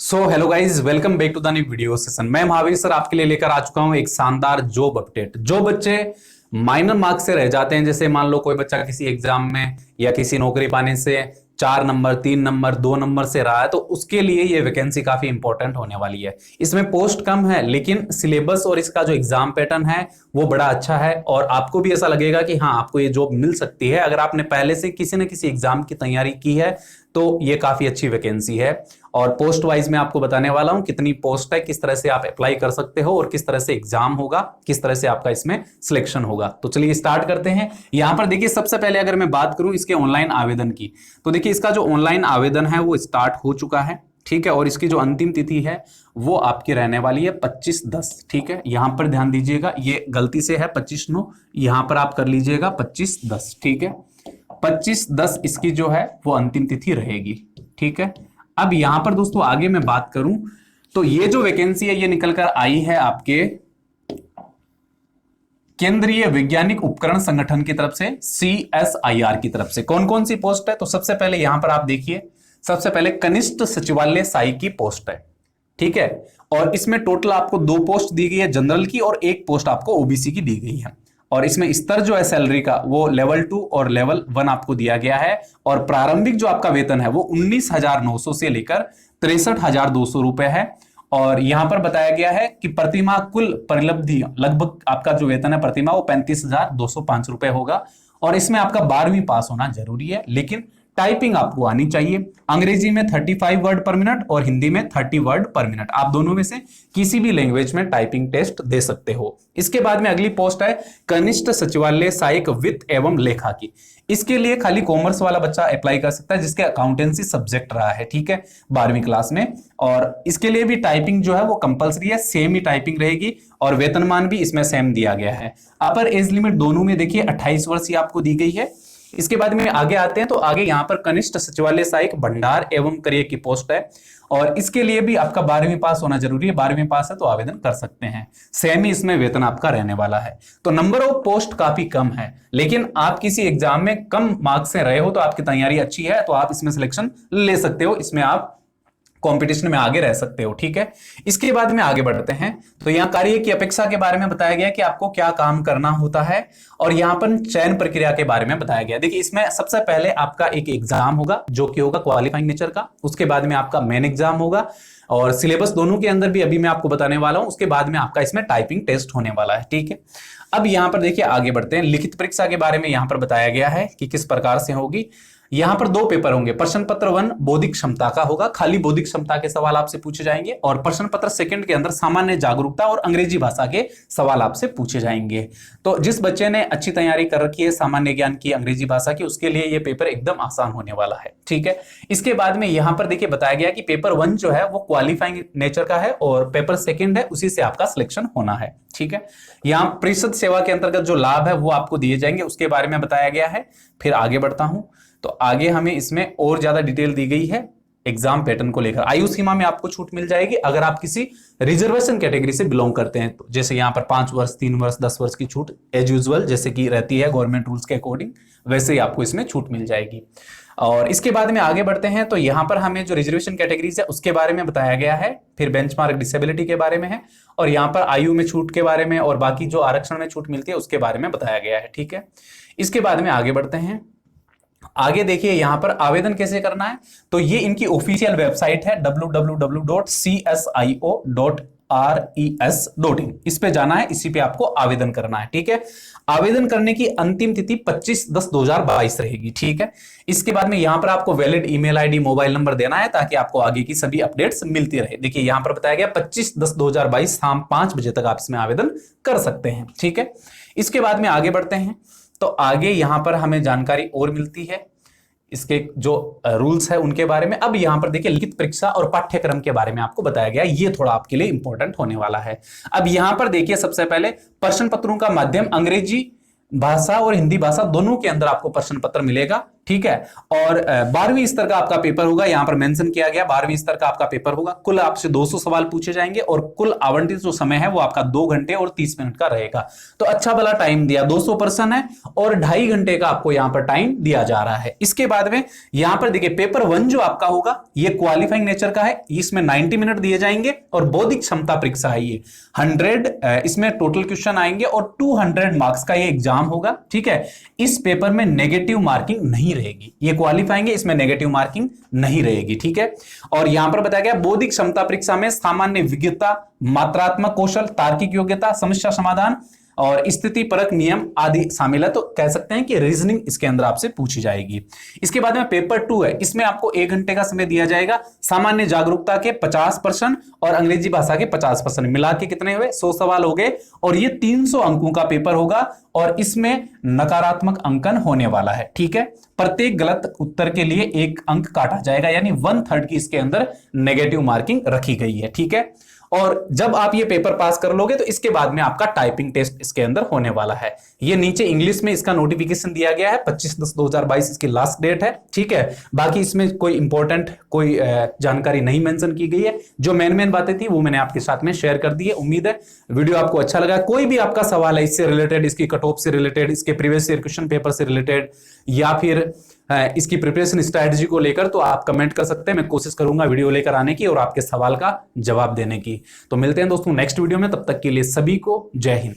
Hello guys, welcome back to the new video session. मैं Mahavir sir आपके लिए लेकर आ चुका हूं एक शानदार जॉब अपडेट। जो बच्चे माइनर मार्क्स से रह जाते हैं, जैसे मान लो कोई बच्चा किसी एग्जाम में या किसी नौकरी पाने से 4 नंबर 3 नंबर 2 नंबर से रहा है, तो उसके लिए ये वैकेंसी काफी इंपॉर्टेंट होने वाली है। इसमें पोस्ट कम है लेकिन सिलेबस और इसका जो एग्जाम पैटर्न है वो बड़ा अच्छा है और आपको भी ऐसा लगेगा कि हाँ, आपको ये जॉब मिल सकती है अगर आपने पहले से किसी न किसी एग्जाम की तैयारी की है। तो ये काफी अच्छी वैकेंसी है और पोस्ट वाइज मैं आपको बताने वाला हूं कितनी पोस्ट है, किस तरह से आप अप्लाई कर सकते हो और किस तरह से एग्जाम होगा, किस तरह से आपका इसमें सिलेक्शन होगा। तो चलिए स्टार्ट करते हैं। यहां पर देखिए, सबसे पहले अगर मैं बात करूं इसके ऑनलाइन आवेदन की, तो देखिए इसका जो ऑनलाइन आवेदन है वो स्टार्ट हो चुका है, ठीक है। और इसकी जो अंतिम तिथि है वो आपकी रहने वाली है 25/10, ठीक है। यहां पर ध्यान दीजिएगा, ये गलती से है 25/9, यहां पर आप कर लीजिएगा 25/10, ठीक है। 25/10 इसकी जो है वो अंतिम तिथि रहेगी, ठीक है। अब यहां पर दोस्तों आगे मैं बात करूं तो ये जो वैकेंसी है ये निकल कर आई है आपके केंद्रीय वैज्ञानिक उपकरण संगठन की तरफ से, CSIR की तरफ से। कौन कौन सी पोस्ट है, तो सबसे पहले यहां पर आप देखिए, सबसे पहले कनिष्ठ सचिवालय सहायक की पोस्ट है, ठीक है। और इसमें टोटल आपको 2 पोस्ट दी गई है जनरल की और 1 पोस्ट आपको ओबीसी की दी गई है। और इसमें स्तर जो है सैलरी का वो लेवल 2 और लेवल 1 आपको दिया गया है। और प्रारंभिक जो आपका वेतन है वो 19,900 से लेकर 63,200 रुपए है। और यहां पर बताया गया है कि प्रतिमाह कुल परिलब्धि लगभग आपका जो वेतन है प्रतिमाह वो 35,205 रुपए होगा। और इसमें आपका 12वीं पास होना जरूरी है, लेकिन टाइपिंग आपको आनी चाहिए। अंग्रेजी में 35 वर्ड पर मिनट और हिंदी में 30 वर्ड पर मिनट, आप दोनों में से किसी भी लैंग्वेज में टाइपिंग टेस्ट दे सकते हो। इसके बाद में अगली पोस्ट है कनिष्ठ सचिवालय सहायक वित्त एवं लेखा की। इसके लिए खाली कॉमर्स वाला बच्चा अप्लाई कर सकता है जिसके अकाउंटेंसी सब्जेक्ट रहा है, ठीक है, 12वीं क्लास में। और इसके लिए भी टाइपिंग जो है वो कंपलसरी है, सेम ही टाइपिंग रहेगी और वेतनमान भी इसमें सेम दिया गया है। अपर एज लिमिट दोनों में देखिए 28 वर्ष ही आपको दी गई है। इसके बाद में आगे आते हैं तो आगे यहां पर कनिष्ठ सचिवालय सहायक भंडार एवं क्रय की पोस्ट है और इसके लिए भी आपका 12वीं पास होना जरूरी है। 12वीं पास है तो आवेदन कर सकते हैं, सेम ही इसमें वेतन आपका रहने वाला है। तो नंबर ऑफ पोस्ट काफी कम है, लेकिन आप किसी एग्जाम में कम मार्क्स से रहे हो तो आपकी तैयारी अच्छी है तो आप इसमें सिलेक्शन ले सकते हो, इसमें आप कंपटीशन में आगे रह सकते हो, ठीक है। इसके बाद में आगे बढ़ते हैं तो यहाँ कार्य की अपेक्षा के बारे में बताया गया कि आपको क्या काम करना होता है और यहाँ पर चयन प्रक्रिया के बारे में बताया गया। देखिए इसमें सबसे पहले आपका एक एग्जाम होगा जो कि होगा क्वालिफाइंग नेचर का, उसके बाद में आपका मेन एग्जाम होगा और सिलेबस दोनों के अंदर भी अभी मैं आपको बताने वाला हूं। उसके बाद में आपका इसमें टाइपिंग टेस्ट होने वाला है, ठीक है। अब यहां पर देखिए आगे बढ़ते हैं, लिखित परीक्षा के बारे में यहां पर बताया गया है कि किस प्रकार से होगी। यहां पर 2 पेपर होंगे। प्रश्न पत्र 1 बौद्धिक क्षमता का होगा, खाली बौद्धिक क्षमता के सवाल आपसे पूछे जाएंगे। और प्रश्न पत्र 2 के अंदर सामान्य जागरूकता और अंग्रेजी भाषा के सवाल आपसे पूछे जाएंगे। तो जिस बच्चे ने अच्छी तैयारी कर रखी है सामान्य ज्ञान की, अंग्रेजी भाषा की, उसके लिए यह पेपर एकदम आसान होने वाला है, ठीक है। इसके बाद में यहां पर देखिए बताया गया कि पेपर 1 जो है वो क्वालिफाइंग नेचर का है और पेपर 2 है उसी से आपका सिलेक्शन होना है, ठीक है। यहां परिषद सेवा के अंतर्गत जो लाभ है वो आपको दिए जाएंगे, उसके बारे में बताया गया है। फिर आगे बढ़ता हूं तो आगे हमें इसमें और ज्यादा डिटेल दी गई है एग्जाम पैटर्न को लेकर। आयु सीमा में आपको छूट मिल जाएगी अगर आप किसी रिजर्वेशन कैटेगरी से बिलोंग करते हैं तो, जैसे यहां पर 5 वर्ष 3 वर्ष 10 वर्ष की छूट एज यूजुअल जैसे कि रहती है गवर्नमेंट रूल्स के अकॉर्डिंग, वैसे ही आपको इसमें छूट मिल जाएगी। और इसके बाद में आगे बढ़ते हैं तो यहां पर हमें जो रिजर्वेशन कैटेगरीज है उसके बारे में बताया गया है, फिर बेंचमार्क डिसेबिलिटी के बारे में है और यहां पर आयु में छूट के बारे में और बाकी जो आरक्षण में छूट मिलती है उसके बारे में बताया गया है, ठीक है। इसके बाद में आगे बढ़ते हैं, आगे देखिए यहां पर आवेदन कैसे करना है। तो ये इनकी ऑफिशियल वेबसाइट है www.csiO.res.in, इस पे जाना है, इसी पे आपको आवेदन करना है, ठीक है। आवेदन करने की अंतिम तिथि 25/10/2022 रहेगी, ठीक है। इसके बाद में यहां पर आपको valid email ID mobile number देना है ताकि आपको आगे की सभी अपडेट्स मिलती रहे। देखिए यहां पर बताया गया 25/10/2022 शाम 5 बजे तक आप इसमें आवेदन कर सकते हैं, ठीक है। इसके बाद में आगे बढ़ते हैं तो आगे यहां पर हमें जानकारी और मिलती है इसके जो रूल्स है उनके बारे में। अब यहां पर देखिए लिखित परीक्षा और पाठ्यक्रम के बारे में आपको बताया गया, ये थोड़ा आपके लिए इंपॉर्टेंट होने वाला है। अब यहां पर देखिए सबसे पहले प्रश्न पत्रों का माध्यम अंग्रेजी भाषा और हिंदी भाषा दोनों के अंदर आपको प्रश्न पत्र मिलेगा, ठीक है। और 12वीं स्तर का आपका पेपर होगा, यहां पर मेंशन किया गया 12वीं स्तर का आपका पेपर होगा। कुल आपसे 200 सवाल पूछे जाएंगे और कुल आवंटित जो समय है वो आपका 2 घंटे और 30 मिनट का रहेगा। तो अच्छा भला टाइम दिया, 200 पर्सन है और 2.5 घंटे का आपको यहां पर टाइम दिया जा रहा है। इसके बाद में यहां पर देखिए पेपर 1 जो आपका होगा ये क्वालिफाइंग नेचर का है, इसमें 90 मिनट दिए जाएंगे और बौद्धिक क्षमता परीक्षा है ये 100 इसमें टोटल क्वेश्चन आएंगे और 200 मार्क्स का ये एग्जाम होगा, ठीक है। इस पेपर में नेगेटिव मार्किंग नहीं रहेगी, ये क्वालिफाइंग है, इसमें नेगेटिव मार्किंग नहीं रहेगी, ठीक है। और यहां पर बताया गया बौद्धिक क्षमता परीक्षा में सामान्य विज्ञता, मात्रात्मक कौशल, तार्किक योग्यता, समस्या समाधान और स्थिति परक नियम आदि शामिल है। तो कह सकते हैं कि रीजनिंग इसके अंदर आपसे पूछी जाएगी। इसके बाद में पेपर 2 है, इसमें आपको 1 घंटे का समय दिया जाएगा। सामान्य जागरूकता के 50% और अंग्रेजी भाषा के 50%, मिला के कितने हुए 100 सवाल हो गए और ये 300 अंकों का पेपर होगा और इसमें नकारात्मक अंकन होने वाला है, ठीक है। प्रत्येक गलत उत्तर के लिए 1 अंक काटा जाएगा, यानी 1/3 की इसके अंदर नेगेटिव मार्किंग रखी गई है, ठीक है। और जब आप ये पेपर पास कर लोगे तो इसके बाद में आपका टाइपिंग टेस्ट इसके अंदर होने वाला है। ये नीचे इंग्लिश में इसका नोटिफिकेशन दिया गया है, 25/10/2022 इसकी लास्ट डेट है, ठीक है। बाकी इसमें कोई इंपॉर्टेंट कोई जानकारी नहीं मेंशन की गई है। जो मेन बातें थी वो मैंने आपके साथ में शेयर कर दी है। उम्मीद है वीडियो आपको अच्छा लगा। कोई भी आपका सवाल है इससे रिलेटेड, इसकी कट ऑफ से रिलेटेड, इसके प्रीवियस ईयर क्वेश्चन पेपर से रिलेटेड या फिर इसकी प्रिपरेशन स्ट्रैटेजी को लेकर, तो आप कमेंट कर सकते हैं। मैं कोशिश करूंगा वीडियो लेकर आने की और आपके सवाल का जवाब देने की। तो मिलते हैं दोस्तों नेक्स्ट वीडियो में, तब तक के लिए सभी को जय हिंद।